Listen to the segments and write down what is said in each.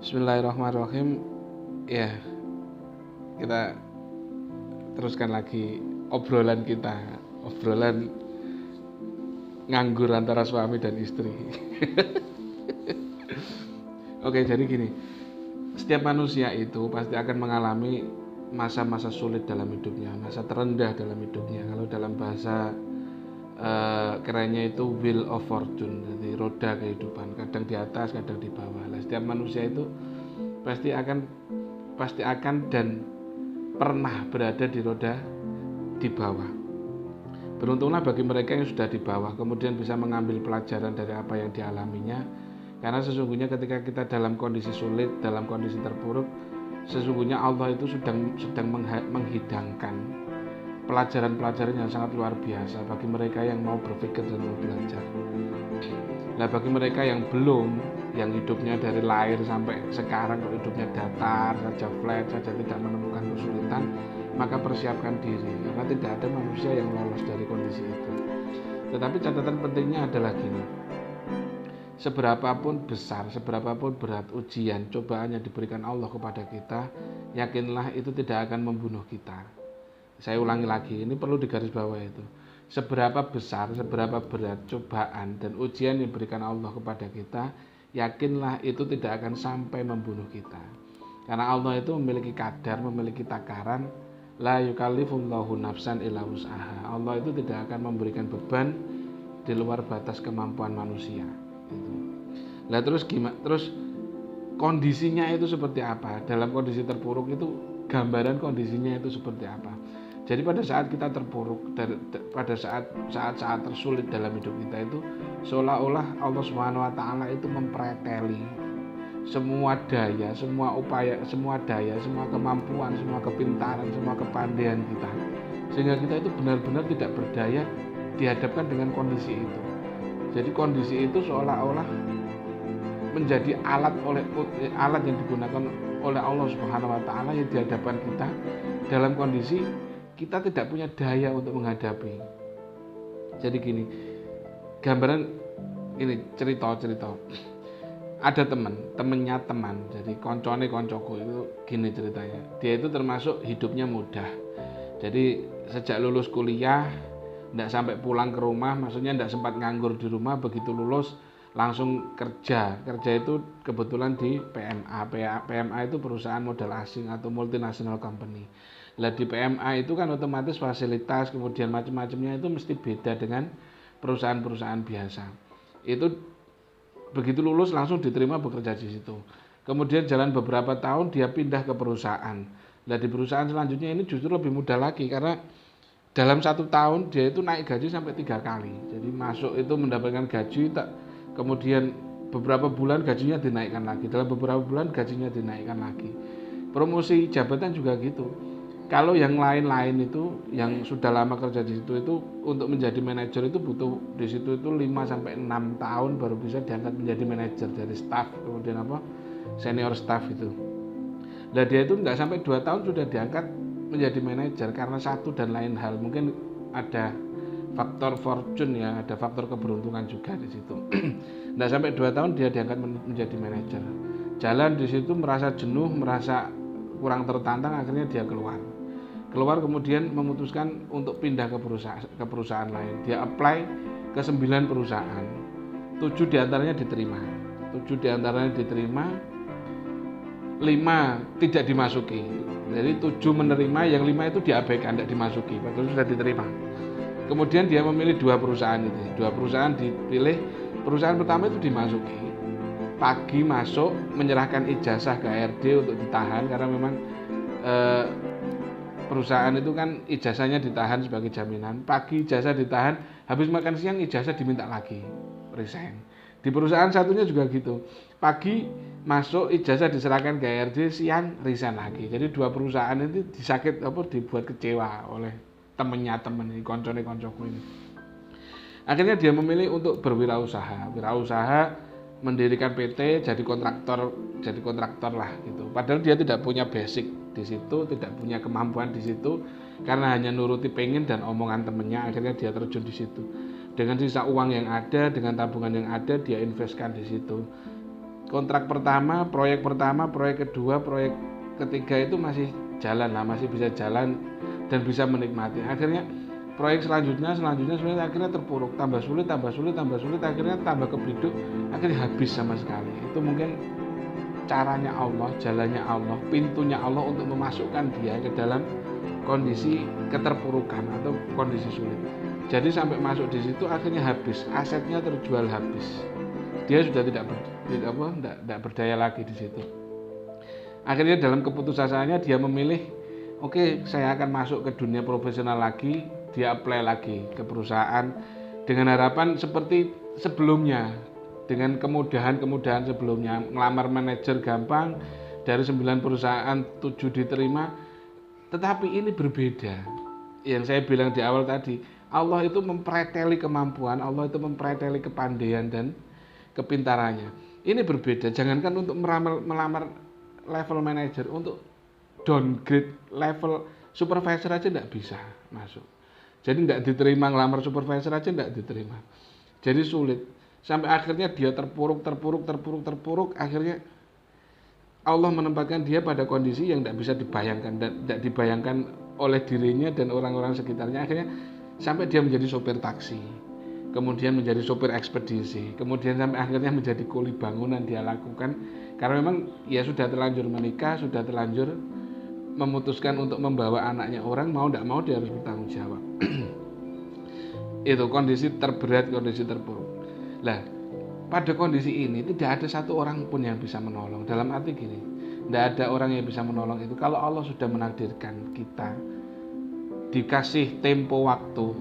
Bismillahirrahmanirrahim. Ya, kita teruskan lagi obrolan kita. Obrolan nganggur antara suami dan istri. Oke, jadi gini. Setiap manusia itu pasti akan mengalami masa-masa sulit dalam hidupnya, masa terendah dalam hidupnya. Kalau dalam bahasa kerennya itu wheel of fortune, jadi roda kehidupan, kadang di atas kadang di bawah. Setiap manusia itu pasti akan dan pernah berada di roda di bawah. Beruntunglah bagi mereka yang sudah di bawah kemudian bisa mengambil pelajaran dari apa yang dialaminya, karena sesungguhnya ketika kita dalam kondisi sulit, dalam kondisi terpuruk, sesungguhnya Allah itu sedang menghidangkan pelajaran-pelajaran yang sangat luar biasa bagi mereka yang mau berpikir dan mau belajar. Nah, bagi mereka yang belum, yang hidupnya dari lahir sampai sekarang hidupnya datar saja, flat saja, tidak menemukan kesulitan, maka persiapkan diri, karena tidak ada manusia yang lolos dari kondisi itu. Tetapi catatan pentingnya adalah gini, seberapapun besar, seberapapun berat ujian, cobaan yang diberikan Allah kepada kita, yakinlah itu tidak akan membunuh kita. Saya ulangi lagi, ini perlu digarisbawahi itu. Seberapa besar, seberapa berat cobaan dan ujian yang diberikan Allah kepada kita, yakinlah itu tidak akan sampai membunuh kita. Karena Allah itu memiliki kadar, memiliki takaran. La yukallifullahu nafsan illa wus'aha. Allah itu tidak akan memberikan beban di luar batas kemampuan manusia. Nah, terus gimana? Terus kondisinya itu seperti apa? Dalam kondisi terpuruk itu gambaran kondisinya itu seperti apa? Jadi pada saat kita terpuruk, pada saat tersulit dalam hidup kita itu, seolah-olah Allah Subhanahu Wa Taala itu mempreteli semua daya, semua upaya, semua daya, semua kemampuan, semua kepintaran, semua kepandaian kita, sehingga kita itu benar-benar tidak berdaya dihadapkan dengan kondisi itu. Jadi kondisi itu seolah-olah menjadi alat yang digunakan oleh Allah Subhanahu Wa Taala yang dihadapan kita dalam kondisi kita tidak punya daya untuk menghadapi. Jadi gini, gambaran ini cerita. Ada temennya teman, jadi koncoku itu gini ceritanya. Dia itu termasuk hidupnya mudah. Jadi sejak lulus kuliah, tidak sampai pulang ke rumah, maksudnya tidak sempat nganggur di rumah, begitu lulus langsung kerja itu kebetulan di PMA. PMA itu perusahaan modal asing atau multinational company. Lah di PMA itu kan otomatis fasilitas kemudian macam-macamnya itu mesti beda dengan perusahaan-perusahaan biasa. Itu begitu lulus langsung diterima bekerja di situ. Kemudian jalan beberapa tahun dia pindah ke perusahaan. Lah di perusahaan selanjutnya ini justru lebih mudah lagi, karena dalam 1 tahun dia itu naik gaji sampai 3 kali. Jadi masuk itu mendapatkan gaji, kemudian beberapa bulan gajinya dinaikkan lagi, dalam beberapa bulan gajinya dinaikkan lagi. Promosi jabatan juga gitu. Kalau yang lain-lain itu yang sudah lama kerja di situ itu untuk menjadi manajer itu butuh di situ itu 5 sampai 6 tahun baru bisa diangkat menjadi manajer dari staff, kemudian senior staff itu. Nah dia itu enggak sampai 2 tahun sudah diangkat menjadi manajer karena satu dan lain hal. Mungkin ada faktor fortune ya, ada faktor keberuntungan juga di situ. Enggak sampai 2 tahun dia diangkat menjadi manajer. Jalan di situ merasa jenuh, merasa kurang tertantang, akhirnya dia keluar kemudian memutuskan untuk pindah ke perusahaan lain. Dia apply ke 9 perusahaan, 7 diantaranya diterima, 5 tidak dimasuki. Jadi 7 menerima, yang 5 itu diabaikan, tidak dimasuki, padahal sudah diterima. Kemudian dia memilih 2 perusahaan itu, 2 perusahaan dipilih. Perusahaan pertama itu dimasuki, pagi masuk menyerahkan ijazah ke HRD untuk ditahan, karena memang perusahaan itu kan ijazahnya ditahan sebagai jaminan. Pagi ijazah ditahan, habis makan siang ijazah diminta lagi, resign. Di perusahaan satunya juga gitu, pagi masuk ijazah diserahkan ke HRD, siang resign lagi. Jadi 2 perusahaan itu dibuat kecewa oleh temen ini, koncoku ini. Akhirnya dia memilih untuk berwirausaha, mendirikan PT, jadi kontraktor lah gitu. Padahal dia tidak punya basic di situ, tidak punya kemampuan di situ, karena hanya nuruti pengen dan omongan temennya, akhirnya dia terjun di situ. Dengan sisa uang yang ada, dengan tabungan yang ada, dia investkan di situ. kontrak pertama, proyek kedua, proyek ketiga itu masih jalan lah, masih bisa jalan dan bisa menikmati. Akhirnya proyek selanjutnya sebenarnya akhirnya terpuruk, tambah sulit, akhirnya tambah kebiduk, akhirnya habis sama sekali. Itu mungkin caranya Allah, jalannya Allah, pintunya Allah untuk memasukkan dia ke dalam kondisi keterpurukan atau kondisi sulit. Jadi sampai masuk di situ akhirnya habis, asetnya terjual habis. Dia sudah tidak berdaya lagi di situ. Akhirnya dalam keputusasanya dia memilih, oke, saya akan masuk ke dunia profesional lagi. Dia apply lagi ke perusahaan dengan harapan seperti sebelumnya, dengan kemudahan sebelumnya. Ngelamar manajer gampang, dari 9 perusahaan 7 diterima. Tetapi ini berbeda. Yang saya bilang di awal tadi, Allah itu mempreteli kemampuan, Allah itu mempreteli kepandaian dan kepintarannya. Ini berbeda. Jangankan untuk melamar level manager, untuk downgrade level supervisor aja tidak bisa masuk. Jadi tidak diterima, ngelamar supervisor aja tidak diterima. Jadi sulit. Sampai akhirnya dia terpuruk. Akhirnya Allah menempatkan dia pada kondisi yang tidak bisa dibayangkan, dan tidak dibayangkan oleh dirinya dan orang-orang sekitarnya. Akhirnya sampai dia menjadi sopir taksi, kemudian menjadi sopir ekspedisi, kemudian sampai akhirnya menjadi kuli bangunan dia lakukan. Karena memang ya sudah terlanjur menikah, sudah terlanjur memutuskan untuk membawa anaknya orang, mau tidak mau dia harus bertanggung jawab. Itu kondisi terberat, kondisi terpuruk. Lah, pada kondisi ini tidak ada satu orang pun yang bisa menolong. Dalam arti gini, tidak ada orang yang bisa menolong itu. Kalau Allah sudah menakdirkan kita dikasih tempo waktu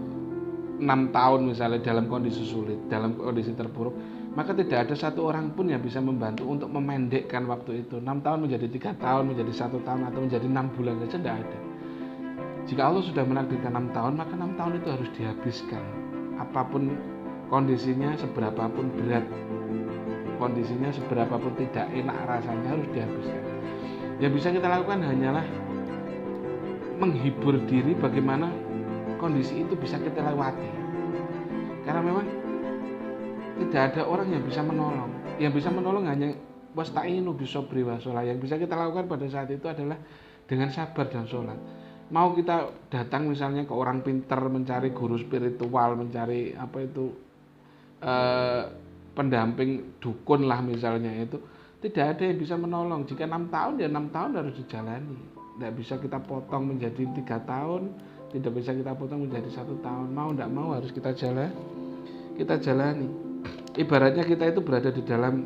6 tahun misalnya dalam kondisi sulit, dalam kondisi terpuruk, maka tidak ada satu orang pun yang bisa membantu untuk memendekkan waktu itu. 6 tahun menjadi 3 tahun, menjadi 1 tahun, atau menjadi 6 bulan saja, tidak ada. Jika Allah sudah menakdirkan 6 tahun, maka 6 tahun itu harus dihabiskan. Apapun kondisinya, seberapapun berat kondisinya, seberapapun tidak enak rasanya, harus dihabiskan. Yang bisa kita lakukan hanyalah menghibur diri bagaimana kondisi itu bisa kita lewati. Karena memang tidak ada orang yang bisa menolong. Yang bisa menolong hanya wasta'inu bisobri wasolah. Yang bisa kita lakukan pada saat itu adalah dengan sabar dan sholat. Mau kita datang misalnya ke orang pintar, mencari guru spiritual, mencari pendamping dukun lah misalnya, itu tidak ada yang bisa menolong. Jika 6 tahun ya 6 tahun harus dijalani. Tidak bisa kita potong menjadi 3 tahun, tidak bisa kita potong menjadi 1 tahun. Mau tidak mau harus kita jalani. Ibaratnya kita itu berada di dalam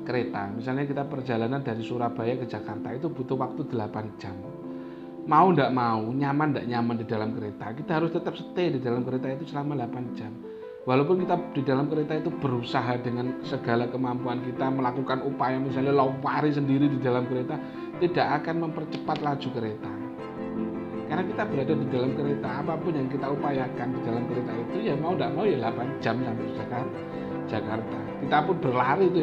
kereta. Misalnya kita perjalanan dari Surabaya ke Jakarta itu butuh waktu 8 jam. Mau tidak mau, nyaman tidak nyaman di dalam kereta, kita harus tetap stay di dalam kereta itu selama 8 jam. Walaupun kita di dalam kereta itu berusaha dengan segala kemampuan kita, melakukan upaya misalnya lari sendiri di dalam kereta, tidak akan mempercepat laju kereta. Karena kita berada di dalam kereta, apapun yang kita upayakan di dalam kereta itu ya mau tidak mau ya 8 jam sampai Jakarta. Kita pun berlari di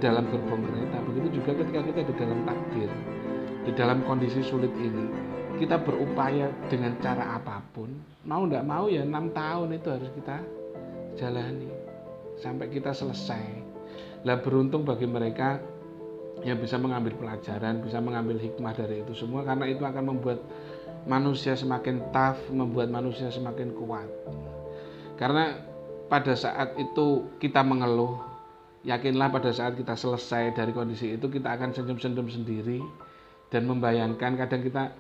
dalam gerbong kereta. Begitu juga ketika kita di dalam takdir, di dalam kondisi sulit ini, kita berupaya dengan cara apapun, mau tidak mau ya 6 tahun itu harus kita jalani sampai kita selesai. Lah, beruntung bagi mereka yang bisa mengambil pelajaran, bisa mengambil hikmah dari itu semua, karena itu akan membuat manusia semakin tough, membuat manusia semakin kuat. Karena pada saat itu kita mengeluh, yakinlah pada saat kita selesai dari kondisi itu, kita akan senyum-senyum sendiri dan membayangkan, kadang kita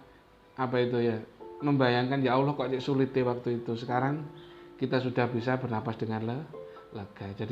membayangkan ya Allah kok sulit waktu itu. Sekarang kita sudah bisa bernapas dengan lega. Jadi